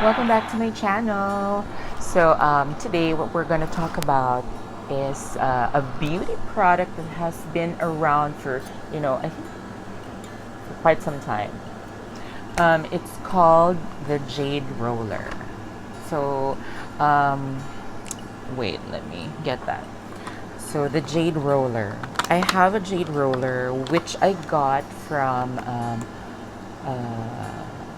Welcome back to my channel. Today what we're going to talk about is a beauty product that has been around for, I think for quite some time. It's called the Jade Roller. So, um, wait, let me get that. So the Jade Roller. I have a Jade Roller which I got from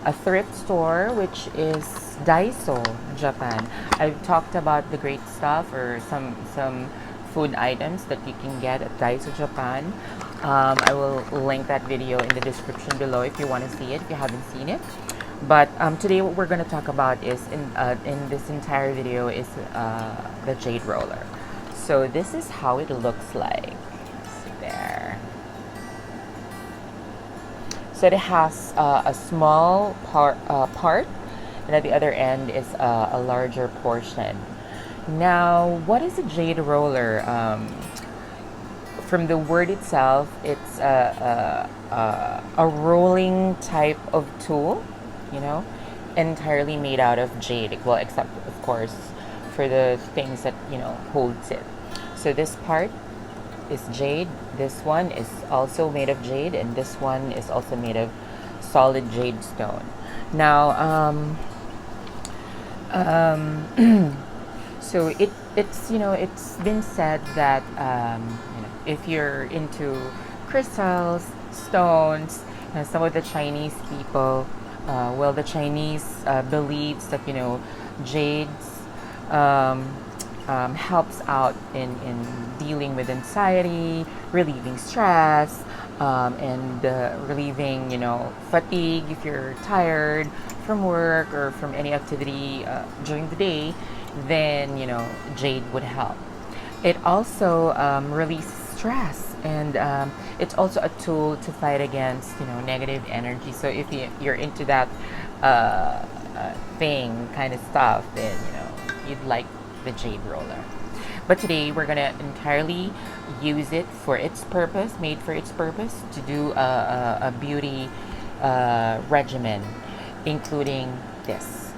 a thrift store, which is Daiso Japan. I've talked about the great stuff or some food items that you can get at Daiso Japan. I will link that video in the description below if you want to see it, if you haven't seen it. But today what we're going to talk about is in this entire video is the Jade Roller. So this is how it looks like. See there. So it has a small part, and at the other end is a larger portion. Now, what is a Jade Roller? From the word itself, it's a rolling type of tool, entirely made out of jade. Well, except of course for the things that holds it. So this part is jade. This one is also made of jade, and this one is also made of solid jade stone. Now, so it's been said that if you're into crystals, stones, some of the Chinese people, the Chinese believes that jades helps out in dealing with anxiety, relieving stress, and relieving fatigue if you're tired from work or from any activity during the day. Then jade would help. It also releases stress, and it's also a tool to fight against negative energy. So if you're into that thing kind of stuff, then you'd like the Jade Roller. But today we're gonna entirely use it for its purpose, made for its purpose, to do a beauty regimen, including this.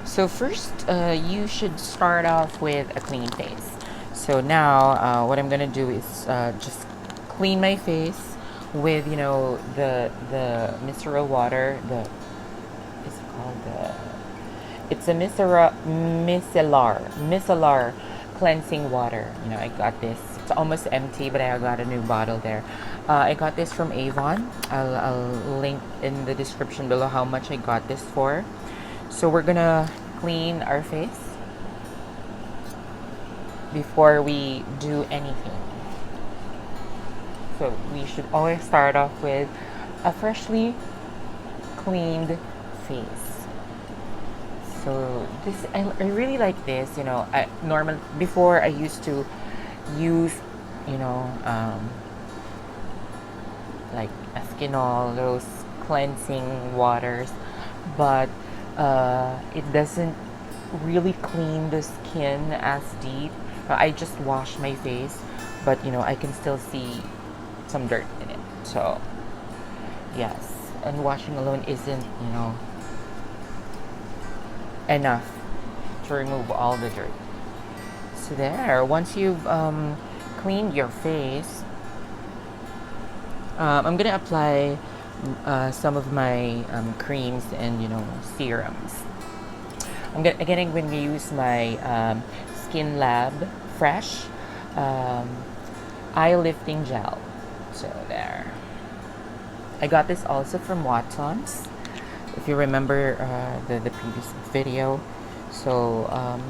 So first, you should start off with a clean face. So now, what I'm gonna do is just clean my face with the micellar water. It's a micellar cleansing water. I got this. It's almost empty, but I got a new bottle there. I got this from Avon. I'll link in the description below how much I got this for. So we're gonna clean our face before we do anything. So we should always start off with a freshly cleaned face. So this, I really like this. Before I used to use like Skinol, those cleansing waters, but it doesn't really clean the skin as deep. I just wash my face, but I can still see some dirt in it. So yes, and washing alone isn't enough to remove all the dirt. So there, once you've cleaned your face, I'm gonna apply some of my creams and serums. I'm gonna use my Skinlab FRESH Eye Lifting Gel. So there. I got this also from Watson's, if you remember the previous video. So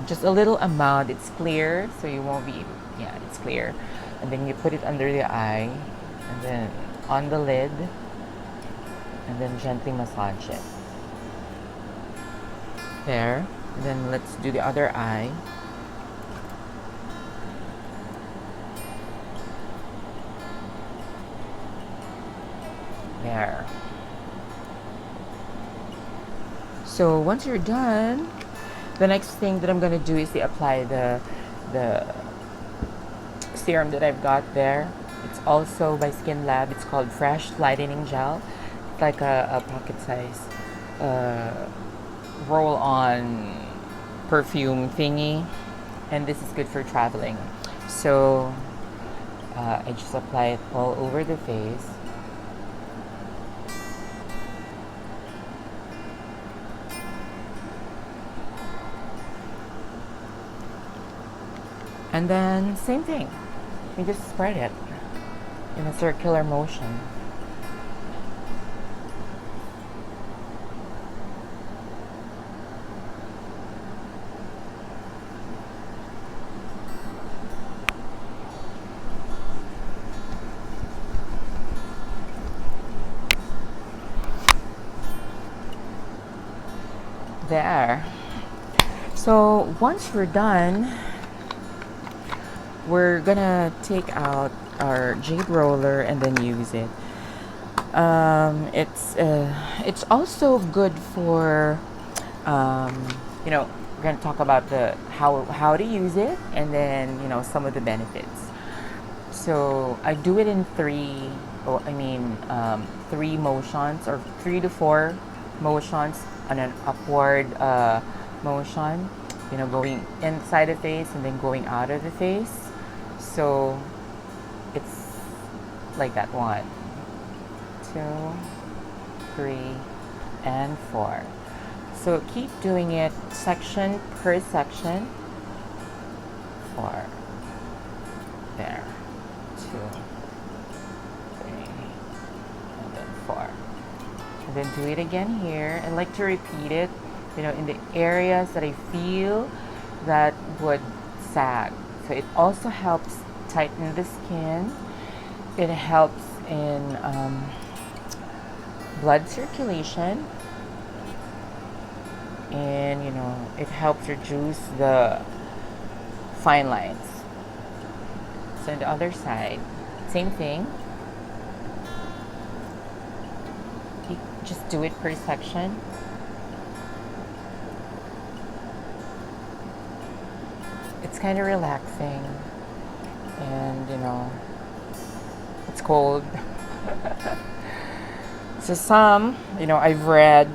just a little amount. It's clear, so you won't be. Yeah, it's clear. And then you put it under the eye, and then on the lid, and then gently massage it. There. And then let's do the other eye. There. So once you're done, the next thing that I'm gonna do is to apply the serum that I've got there. It's also by Skinlab. It's called Fresh Lightening Gel. It's like a pocket size roll-on perfume thingy, and this is good for traveling. So I just apply it all over the face. And then same thing, you just spread it in a circular motion. There. So once we're done, we're gonna take out our Jade Roller and then use it. It's also good for we're gonna talk about the how to use it, and then some of the benefits. So I do it in three motions, or 3 to 4 motions on an upward motion. Going inside the face and then going out of the face. So it's like that. 1, 2, 3, and 4. So keep doing it section per section. 4. There. 2, 3, and then 4. And then do it again here. I like to repeat it, in the areas that I feel that would sag. So it also helps tighten the skin. It helps in blood circulation, and it helps reduce the fine lines. So on the other side, same thing. You just do it per section. It's kind of relaxing, and it's cold. So I've read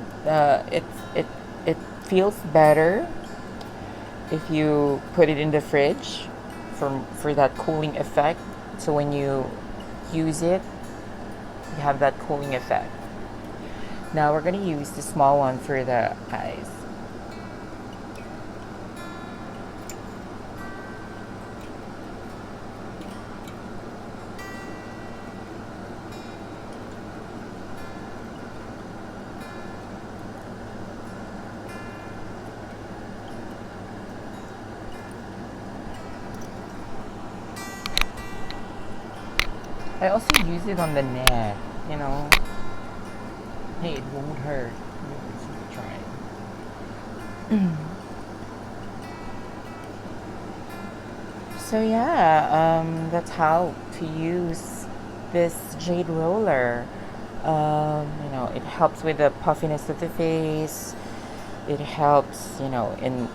it feels better if you put it in the fridge for that cooling effect. So when you use it, you have that cooling effect. Now we're gonna use the small one for the eyes. I also use it on the neck, Hey, it won't hurt. Let's try it. So yeah, that's how to use this Jade Roller. It helps with the puffiness of the face. It helps, in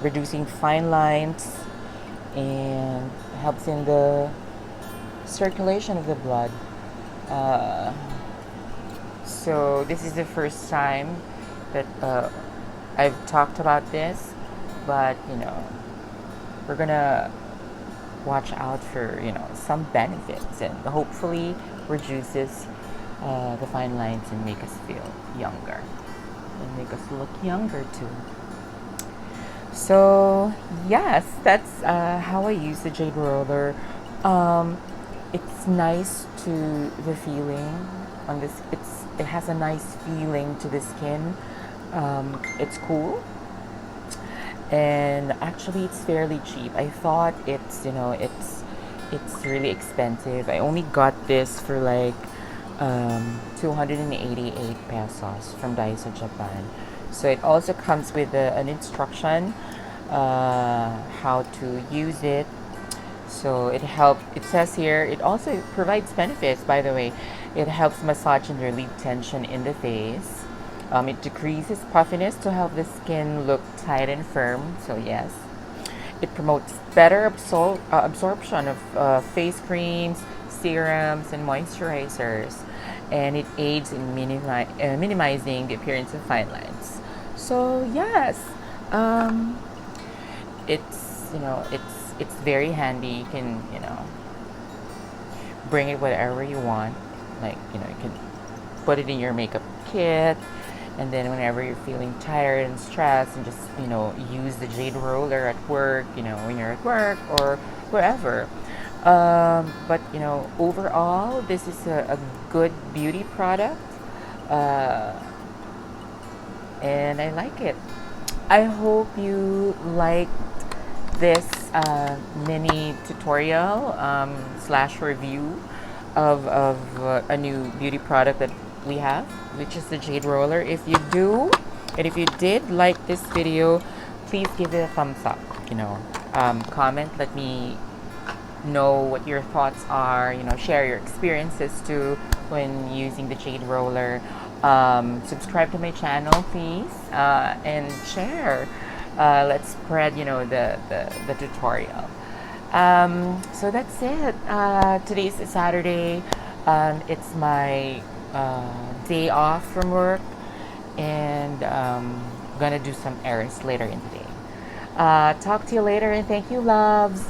reducing fine lines, and helps in the circulation of the blood. So this is the first time that I've talked about this, but we're gonna watch out for some benefits, and hopefully reduces the fine lines and make us feel younger and make us look younger too. So yes, that's how I use the Jade Roller. It's nice to the feeling on this. It has a nice feeling to the skin. It's cool, and actually it's fairly cheap. I thought it's really expensive. I only got this for like 288 pesos from Daiso Japan. So it also comes with an instruction how to use it. So it says here, it also provides benefits, by the way. It helps massage and relieve tension in the face. It decreases puffiness to help the skin look tight and firm. So yes. It promotes better absorption of face creams, serums, and moisturizers. And it aids in minimizing the appearance of fine lines. So yes, um, it's it's very handy. You can bring it whatever you want. Like you can put it in your makeup kit, and then whenever you're feeling tired and stressed, and just use the Jade Roller at work. When you're at work or wherever. But overall, this is a good beauty product, uh, and I like it. I hope you like this mini tutorial slash review of a new beauty product that we have, which is the Jade Roller. If you do, and if you did like this video, please give it a thumbs up. Comment, let me know what your thoughts are. Share your experiences too when using the Jade Roller. Subscribe to my channel, please, and share. Let's spread, the tutorial. So that's it. Today's Saturday. It's my day off from work, and gonna do some errands later in the day. Talk to you later, and thank you, loves.